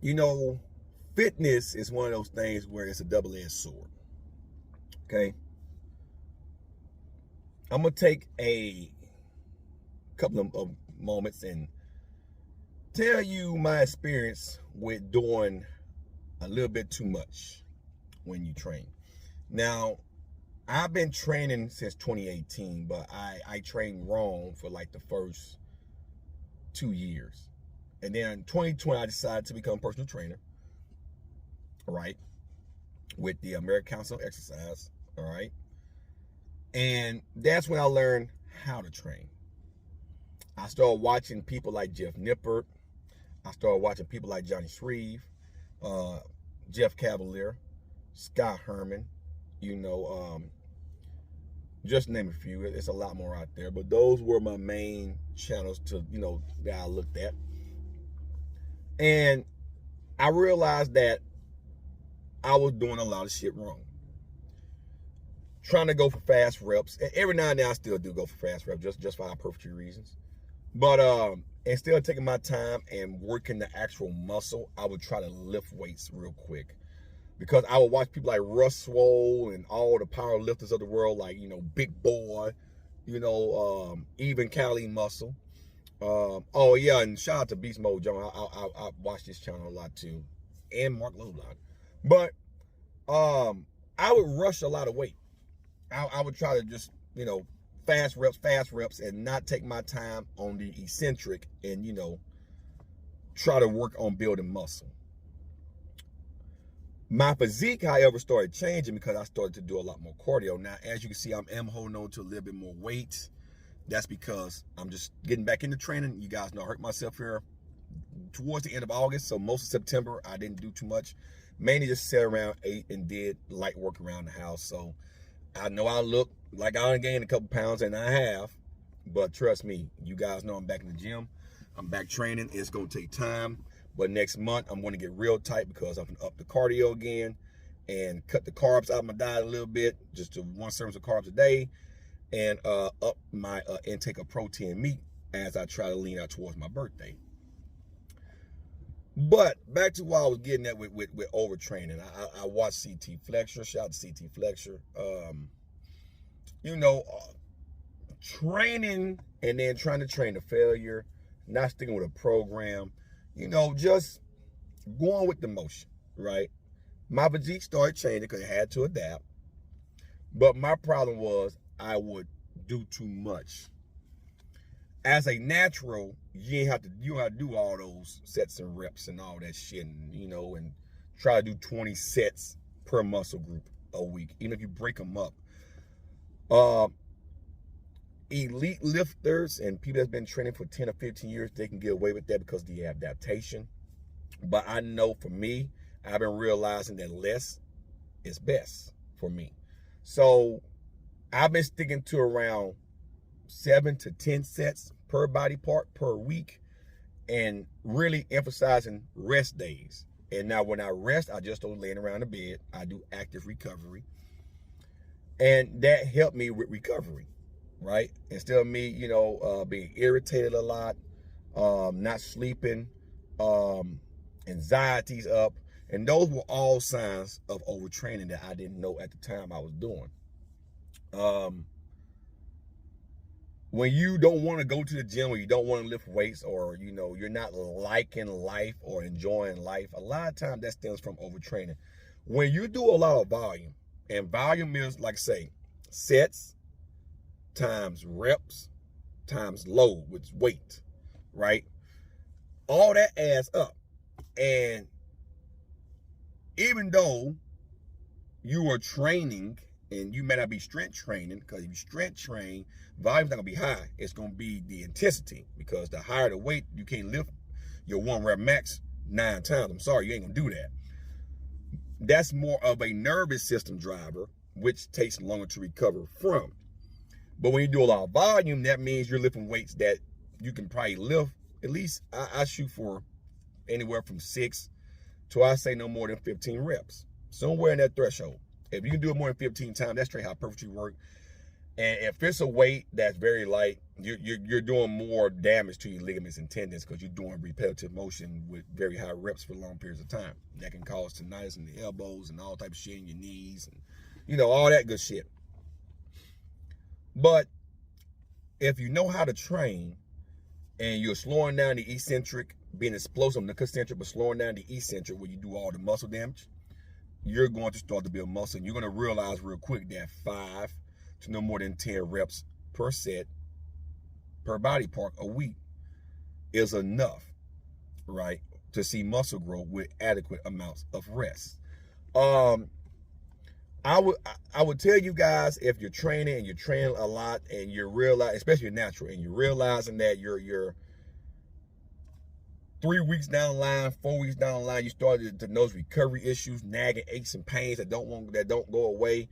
You know, fitness is one of those things where it's a double-edged sword. Okay. I'm going to take a couple of moments and tell you my experience with doing a little bit too much when you train. Now, I've been training since 2018, but I trained wrong for like the first 2 years. And then in 2020, I decided to become a personal trainer, right, with the American Council of Exercise, all right? And that's when I learned how to train. I started watching people like Jeff Nippert. I started watching people like Johnny Shreve, Jeff Cavalier, Scott Herman, just name a few. It's a lot more out there, but those were my main channels to, that I looked at. And I realized that I was doing a lot of shit wrong. Trying to go for fast reps. And every now and then I still do go for fast reps, just for hypertrophy reasons. But instead of taking my time and working the actual muscle, I would try to lift weights real quick. Because I would watch people like Russ Swole and all the power lifters of the world, like, Big Boy, even Cali Muscle. Oh yeah, and shout out to Beast Mode John. I watch this channel a lot too, and Mark Lovelock. But I would rush a lot of weight. I would try to just fast reps, and not take my time on the eccentric, and try to work on building muscle. My physique, however, started changing because I started to do a lot more cardio. Now, as you can see, I'm holding on to a little bit more weight. That's because I'm just getting back into training. You guys know I hurt myself here towards the end of August. So most of September, I didn't do too much. Mainly just sat around, ate, and did light work around the house. So I know I look like I done gained a couple pounds, and I have. But trust me, you guys know I'm back in the gym. I'm back training. It's going to take time. But next month, I'm going to get real tight because I'm going to up the cardio again and cut the carbs out of my diet a little bit, just to 1 serving of carbs a day, and up my intake of protein meat as I try to lean out towards my birthday. But back to what I was getting at with overtraining. I watched CT Flexure. Shout out to CT Flexure. Training and then trying to train to failure, not sticking with a program, just going with the motion, right? My physique started changing because I had to adapt. But my problem was I would do too much. As a natural, you don't have to do all those sets and reps and all that shit, and try to do 20 sets per muscle group a week, even if you break them up. Elite lifters and people that's been training for 10 or 15 years, they can get away with that because of the adaptation. But I know for me, I've been realizing that less is best for me. So I've been sticking to around 7 to 10 sets per body part per week, and really emphasizing rest days. And now when I rest, I just don't lay around the bed. I do active recovery. And that helped me with recovery, right? Instead of me, being irritated a lot, not sleeping, anxiety's up. And those were all signs of overtraining that I didn't know at the time I was doing. When you don't want to go to the gym, or you don't want to lift weights, or you're not liking life or enjoying life, a lot of times that stems from overtraining. When you do a lot of volume, and volume is, like say, sets times reps times load with weight, right? All that adds up. And even though you are training, and you may not be strength training, because if you strength train, volume's not gonna be high. It's gonna be the intensity, because the higher the weight, you can't lift your 1 rep max 9 times. I'm sorry, you ain't gonna do that. That's more of a nervous system driver, which takes longer to recover from. But when you do a lot of volume, that means you're lifting weights that you can probably lift. At least I shoot for anywhere from 6 to, I say, no more than 15 reps. Somewhere in that threshold. If you can do it more than 15 times, that's straight hypertrophy work. And if it's a weight that's very light, you're doing more damage to your ligaments and tendons because you're doing repetitive motion with very high reps for long periods of time. That can cause tendinitis in the elbows and all type of shit in your knees and, you know, all that good shit. But if you know how to train and you're slowing down the eccentric, being explosive in the concentric, but slowing down the eccentric where you do all the muscle damage, you're going to start to build muscle. And you're going to realize real quick that 5 to no more than 10 reps per set, per body part a week is enough, right, to see muscle growth with adequate amounts of rest. I would tell you guys, if you're training and you're training a lot and you realize, especially your natural, and you're realizing that you're 3 weeks down the line, 4 weeks down the line, you started to notice recovery issues, nagging aches and pains that don't go away.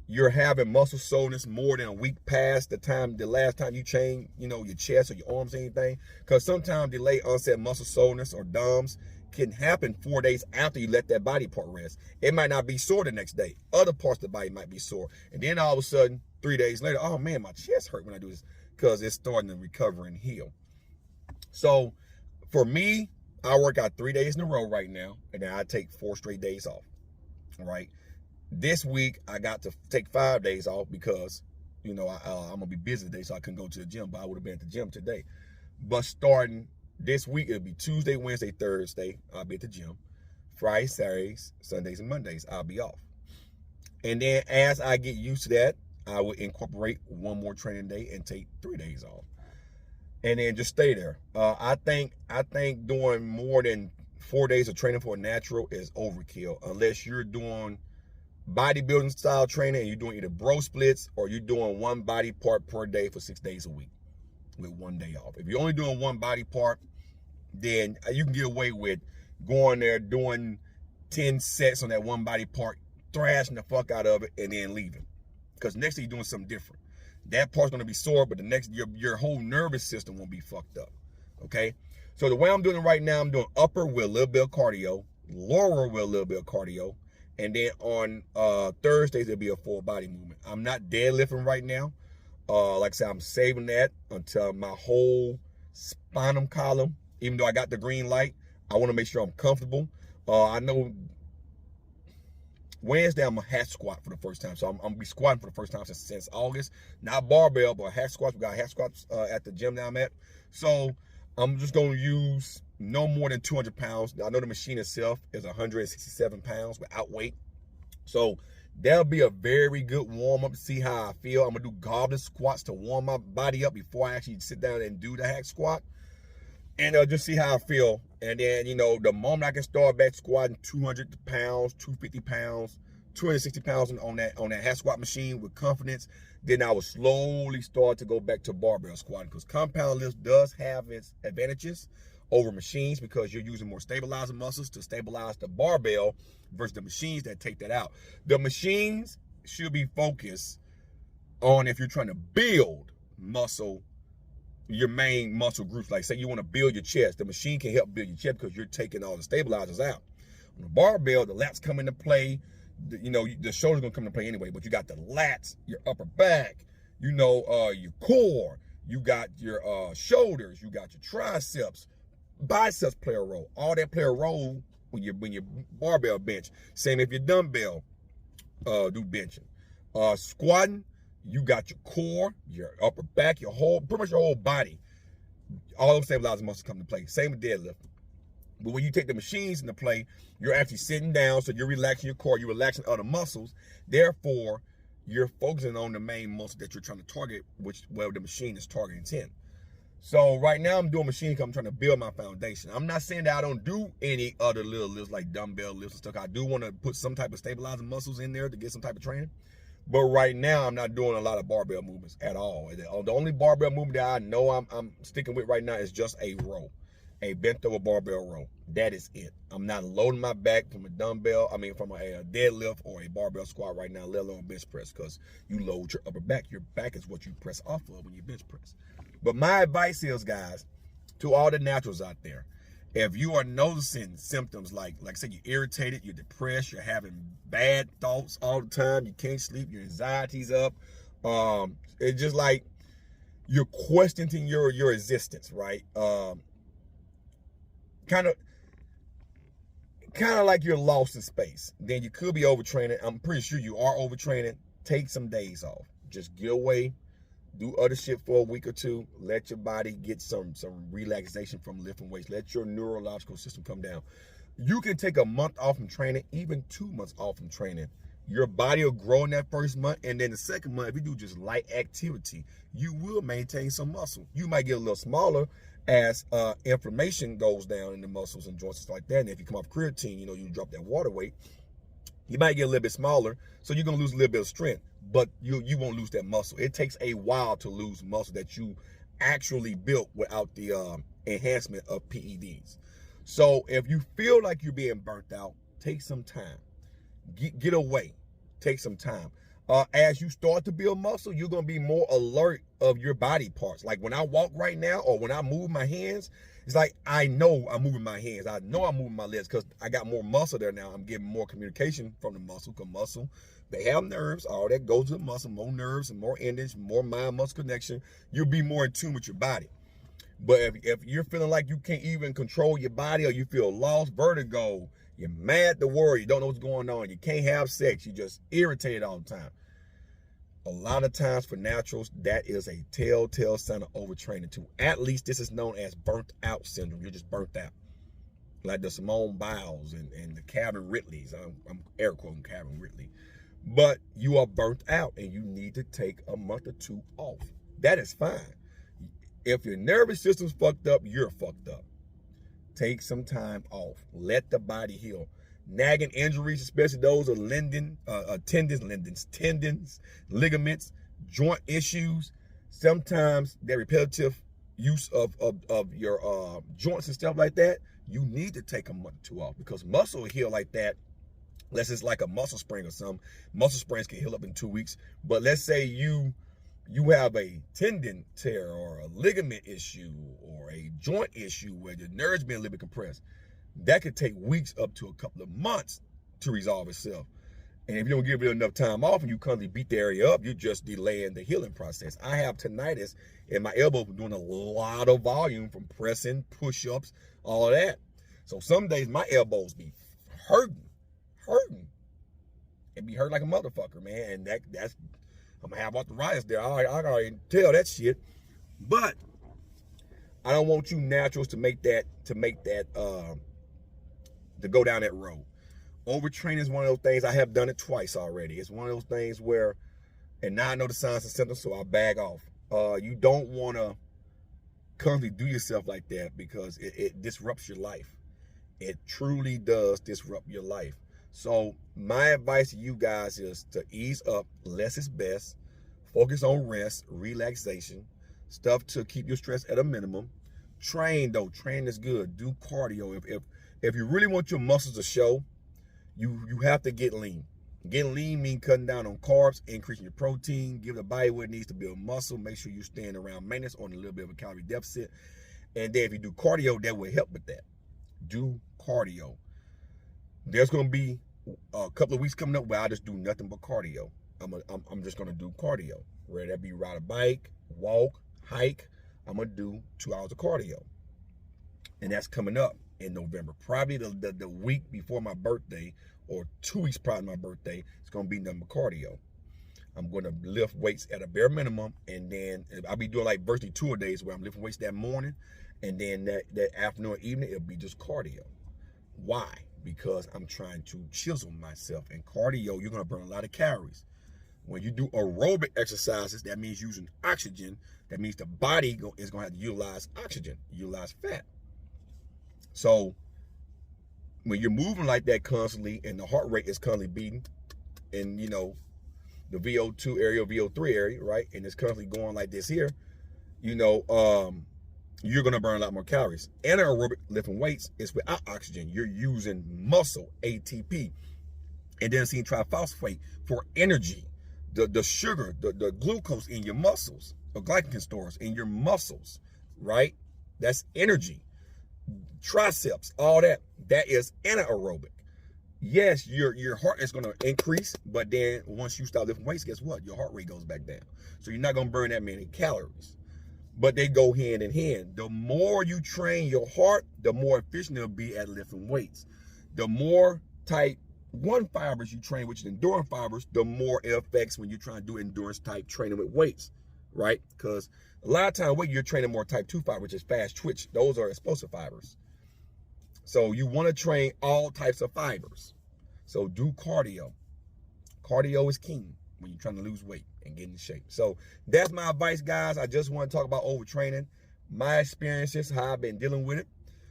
You're having muscle soreness more than a week past the last time you trained, you know, your chest or your arms or anything. Because sometimes delayed onset muscle soreness or DOMS can happen 4 days after you let that body part rest. It might not be sore the next day. Other parts of the body might be sore. And then all of a sudden, 3 days later, oh man, my chest hurt when I do this, because it's starting to recover and heal. So for me, I work out 3 days in a row right now, and then I take 4 straight days off, right? This week, I got to take 5 days off because, you know, I'm going to be busy today, so I couldn't go to the gym, but I would have been at the gym today. But starting this week, it'll be Tuesday, Wednesday, Thursday, I'll be at the gym. Fridays, Saturdays, Sundays, and Mondays, I'll be off. And then as I get used to that, I will incorporate 1 more training day and take 3 days off. And then just stay there. I think doing more than 4 days of training for a natural is overkill, unless you're doing bodybuilding style training and you're doing either bro splits or you're doing 1 body part per day for 6 days a week with 1 day off. If you're only doing 1 body part, then you can get away with going there, doing 10 sets on that 1 body part, thrashing the fuck out of it, and then leaving. Because next day you're doing something different. That part's gonna be sore, but the next, your whole nervous system won't be fucked up, okay? So the way I'm doing it right now, I'm doing upper with a little bit of cardio, lower with a little bit of cardio, and then on Thursdays, there'll be a full body movement. I'm not deadlifting right now. Like I said, I'm saving that until my whole spinal column, even though I got the green light, I wanna make sure I'm comfortable. I know Wednesday, I'm a hack squat for the first time. So I'm gonna be squatting for the first time since August. Not barbell, but hack squats. We got hack squats at the gym that I'm at. So I'm just gonna use no more than 200 pounds. I know the machine itself is 167 pounds without weight. So that'll be a very good warm up to see how I feel. I'm gonna do goblet squats to warm my body up before I actually sit down and do the hack squat. And just see how I feel. And then, you know, the moment I can start back squatting 200 pounds, 250 pounds, 260 pounds on that hack squat machine with confidence, then I will slowly start to go back to barbell squatting, because compound lifts does have its advantages over machines because you're using more stabilizing muscles to stabilize the barbell versus the machines that take that out. The machines should be focused on if you're trying to build muscle, your main muscle groups. Like say you want to build your chest, the machine can help build your chest because you're taking all the stabilizers out. On the barbell, the lats come into play. You know, the shoulders gonna come into play anyway, but you got the lats, your upper back, you know, your core, you got your shoulders, you got your triceps, biceps play a role. All that play a role when you barbell bench. Same if you dumbbell do benching. Squatting, you got your core, your upper back, pretty much your whole body. All those stabilizing muscles come into play. Same with deadlifting. But when you take the machines into play, you're actually sitting down, so you're relaxing your core, you're relaxing other muscles. Therefore, you're focusing on the main muscle that you're trying to target, where the machine is targeting 10. So right now I'm doing machine because I'm trying to build my foundation. I'm not saying that I don't do any other little lifts like dumbbell lifts and stuff. I do want to put some type of stabilizing muscles in there to get some type of training. But right now, I'm not doing a lot of barbell movements at all. The only barbell movement that I know I'm sticking with right now is just a row, a bent over barbell row. That is it. I'm not loading my back from a dumbbell, from a deadlift or a barbell squat right now, let alone bench press, because you load your upper back. Your back is what you press off of when you bench press. But my advice is, guys, to all the naturals out there, If you are noticing symptoms like I said, you're irritated, you're depressed, you're having bad thoughts all the time, you can't sleep, your anxiety's up, it's just like you're questioning your existence, right? Kind of like you're lost in space. Then you could be overtraining. I'm pretty sure you are overtraining. Take some days off. Just get away, do other shit for a week or two. Let your body get some relaxation from lifting weights. Let your neurological system come down. You can take a month off from training, even 2 months off from training. Your body will grow in that first month, and then the second month, if you do just light activity, you will maintain some muscle. You might get a little smaller as inflammation goes down in the muscles and joints and stuff like that. And if you come off creatine, you drop that water weight, you might get a little bit smaller, so you're gonna lose a little bit of strength, but you won't lose that muscle. It takes a while to lose muscle that you actually built without the enhancement of PEDs. So if you feel like you're being burnt out, take some time. Get away. Take some time. As you start to build muscle, you're going to be more alert of your body parts. Like when I walk right now, or when I move my hands, it's like I know I'm moving my hands. I know I'm moving my legs because I got more muscle there now. I'm getting more communication from the muscle. Because muscle, they have nerves. All that goes to the muscle. More nerves and more endings, more mind-muscle connection. You'll be more in tune with your body. But if you're feeling like you can't even control your body, or you feel lost, vertigo, you're mad to worry, you don't know what's going on, you can't have sex, you're just irritated all the time. A lot of times for naturals, that is a telltale sign of overtraining too. At least this is known as burnt out syndrome. You're just burnt out. Like the Simone Biles and the Calvin Ridleys. I'm air quoting Calvin Ridley. But you are burnt out and you need to take a month or 2 off. That is fine. If your nervous system's fucked up, you're fucked up. Take some time off. Let the body heal. Nagging injuries, especially those of tendons, ligaments, joint issues. Sometimes that repetitive use of your joints and stuff like that, you need to take a month or 2 off, because muscle will heal like that. Unless it's like a muscle sprain or something. Muscle sprains can heal up in 2 weeks. But let's say you have a tendon tear or a ligament issue or a joint issue where your nerves being a little bit compressed. That could take weeks up to a couple of months to resolve itself. And if you don't give it enough time off and you constantly beat the area up, you're just delaying the healing process. I have tinnitus in my elbow from doing a lot of volume, from pressing, push-ups, all of that. So some days my elbows be hurting. It be hurt like a motherfucker, man. And that's I'm gonna have arthritis there. I already tell that shit. But I don't want you naturals to go down that road. Overtraining is one of those things. I have done it twice already. It's one of those things where, and now I know the signs and symptoms, so I back off. You don't want to constantly do yourself like that, because it disrupts your life. It truly does disrupt your life. So my advice to you guys is to ease up. Less is best. Focus on rest, relaxation, stuff to keep your stress at a minimum. Train though. Train is good. Do cardio. If you really want your muscles to show, you have to get lean. Getting lean means cutting down on carbs, increasing your protein, give the body what it needs to build muscle. Make sure you're staying around maintenance on a little bit of a calorie deficit. And then if you do cardio, that will help with that. Do cardio. There's going to be a couple of weeks coming up where I just do nothing but cardio. I'm just going to do cardio. Whether that be ride a bike, walk, hike, I'm going to do 2 hours of cardio. And that's coming up in November. Probably the week before my birthday, or 2 weeks prior to my birthday, it's going to be nothing but cardio. I'm going to lift weights at a bare minimum, and then I'll be doing like virtually 2 days where I'm lifting weights that morning, and then that afternoon or evening, it'll be just cardio. Why? Because I'm trying to chisel myself. And cardio, you're going to burn a lot of calories. When you do aerobic exercises, that means using oxygen. That means the body is going to have to utilize oxygen, utilize fat. So when you're moving like that constantly, and the heart rate is constantly beating, and the VO2 area, VO3 area, right? And it's constantly going like this here, you're going to burn a lot more calories. Anaerobic lifting weights is without oxygen. You're using muscle, ATP, and then seeing triphosphate for energy. The sugar, the glucose in your muscles, or glycogen stores in your muscles, right? That's energy. triceps, all that. That is anaerobic. Yes, your heart is going to increase, but then once you start lifting weights, guess what? Your heart rate goes back down. So you're not going to burn that many calories. But they go hand in hand. The more you train your heart, the more efficient it'll be at lifting weights. The more type 1 fibers you train, which is endurance fibers, the more it affects when you're trying to do endurance type training with weights, right? Because a lot of times when you're training more type 2 fiber, which is fast twitch, those are explosive fibers. So you want to train all types of fibers. So do cardio. Cardio is king when you're trying to lose weight and get in shape. So that's my advice, guys. I just want to talk about overtraining, my experiences, how I've been dealing with it,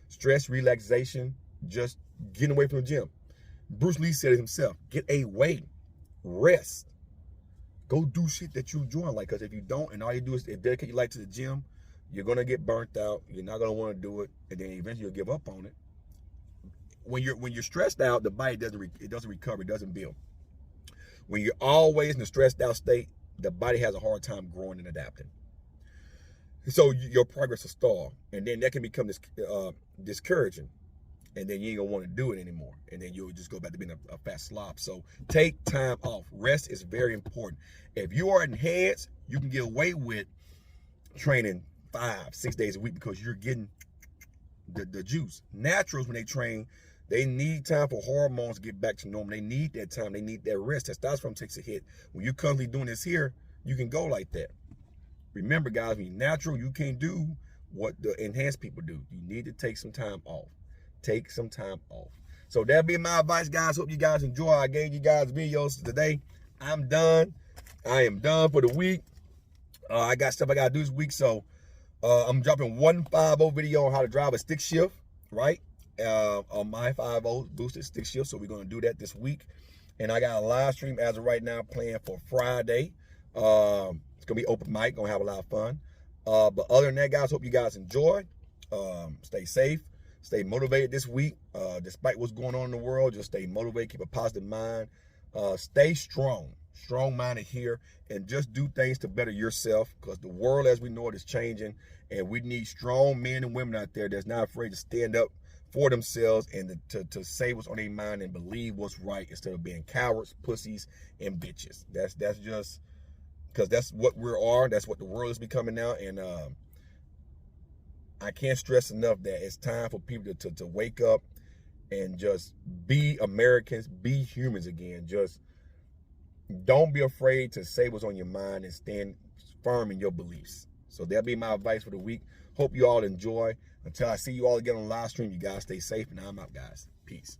stress, relaxation, just getting away from the gym. Bruce Lee said it himself, get away, rest. Go do shit that you enjoy. Like, because if you don't, and all you do is dedicate your life to the gym, you're going to get burnt out. You're not going to want to do it. And then eventually you'll give up on it. When you're stressed out, the body doesn't recover, it doesn't build. When you're always in a stressed out state, the body has a hard time growing and adapting. So your progress will stall, and then that can become discouraging, and then you ain't gonna want to do it anymore, and then you'll just go back to being a fat slob. So take time off. Rest is very important. If you are enhanced, you can get away with training 5-6 days a week because you're getting the juice. Naturals, when they train, they need time for hormones to get back to normal. They need that time. They need that rest. Testosterone takes a hit. When you're constantly doing this here, you can go like that. Remember, guys, when you're natural, you can't do what the enhanced people do. You need to take some time off. Take some time off. So that'll be my advice, guys. Hope you guys enjoy. I gave you guys videos today. I'm done. I am done for the week. I got stuff I got to do this week. So I'm dropping 150 video on how to drive a stick shift, right? On my 50 boosted stick shift. So we're going to do that this week. And I got a live stream as of right now planned for Friday. It's going to be open mic. Going to have a lot of fun. But other than that, guys, hope you guys enjoy. Stay safe. Stay motivated this week. Despite what's going on in the world, just stay motivated. Keep a positive mind. Stay strong. Strong-minded here. And just do things to better yourself. Because the world, as we know it, is changing. And we need strong men and women out there that's not afraid to stand up for themselves and to say what's on their mind and believe what's right instead of being cowards, pussies, and bitches. That's just because that's what we are. That's what the world is becoming now. And I can't stress enough that it's time for people to wake up and just be Americans, be humans again. Just don't be afraid to say what's on your mind and stand firm in your beliefs. So that'll be my advice for the week. Hope you all enjoy. Until I see you all again on live stream, you guys stay safe, and I'm out, guys. Peace.